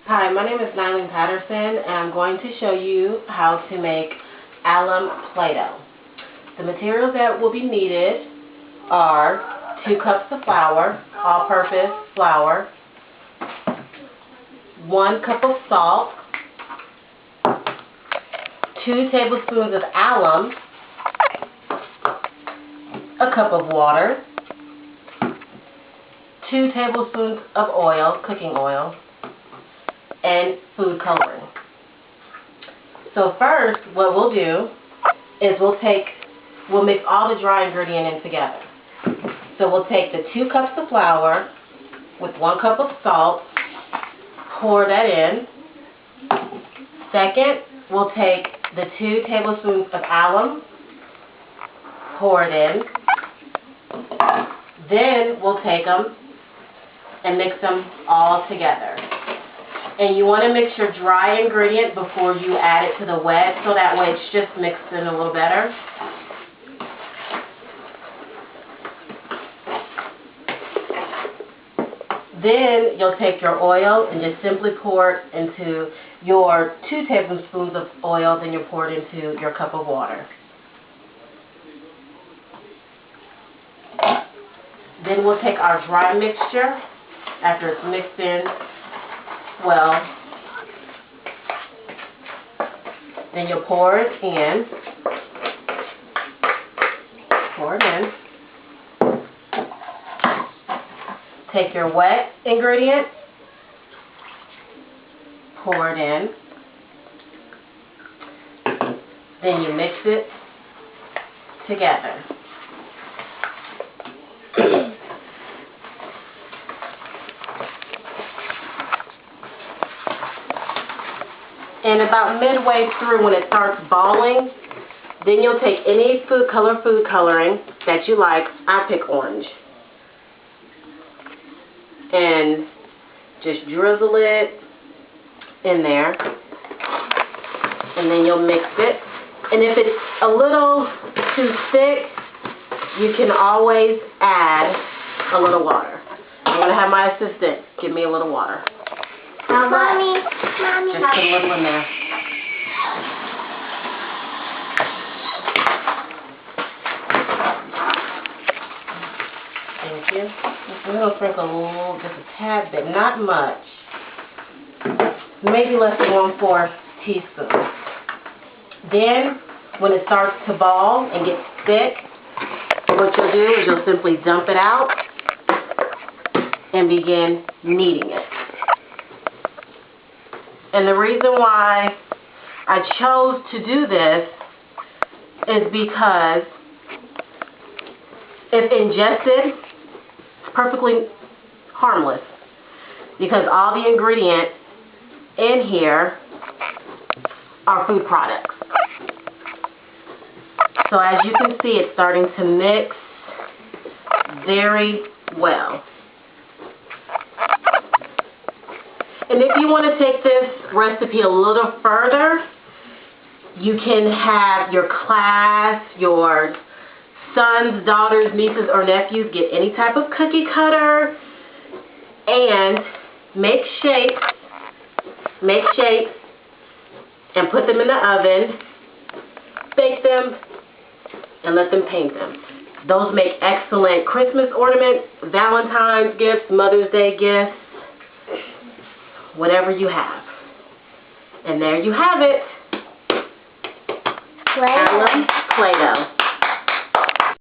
Hi, my name is Patterson, and I'm going to show you how to make alum Play-Doh. The materials that will be needed are 2 cups of flour, all-purpose flour, 1 cup of salt, 2 tablespoons of alum, a cup of water, 2 tablespoons of oil, cooking oil, and food coloring. So first, what we'll do is we'll mix all the dry ingredient in together. So we'll take the 2 cups of flour with 1 cup of salt, pour that in. Second, we'll take the 2 tablespoons of alum, pour it in. Then we'll take them and mix them all together. And you want to mix your dry ingredient before you add it to the wet, so that way it's just mixed in a little better. Then you'll take your oil and just simply pour it into your 2 tablespoons of oil, then you'll pour it into your cup of water. Then we'll take our dry mixture after it's mixed in well. Then you'll pour it in. Pour it in. Take your wet ingredient. Pour it in. Then you mix it together. And about midway through, when it starts balling, then you'll take any food coloring that you like. I pick orange. And just drizzle it in there. And then you'll mix it. And if it's a little too thick, you can always add a little water. I'm going to have my assistant give me a little water. Mommy. Just put a little in there. Thank you. I'm going to sprinkle a little, just a tad bit, not much. Maybe less than 1/4 teaspoon. Then, when it starts to ball and get thick, what you'll do is you'll simply dump it out and begin kneading it. And the reason why I chose to do this is because if ingested, it's perfectly harmless, because all the ingredients in here are food products. So as you can see, it's starting to mix very well. And if you want to take this recipe a little further, you can have your class, your sons, daughters, nieces, or nephews get any type of cookie cutter and make shapes and put them in the oven, bake them, and let them paint them. Those make excellent Christmas ornaments, Valentine's gifts, Mother's Day gifts, whatever you have. And there you have it. Play-Doh. Alum Play-Doh.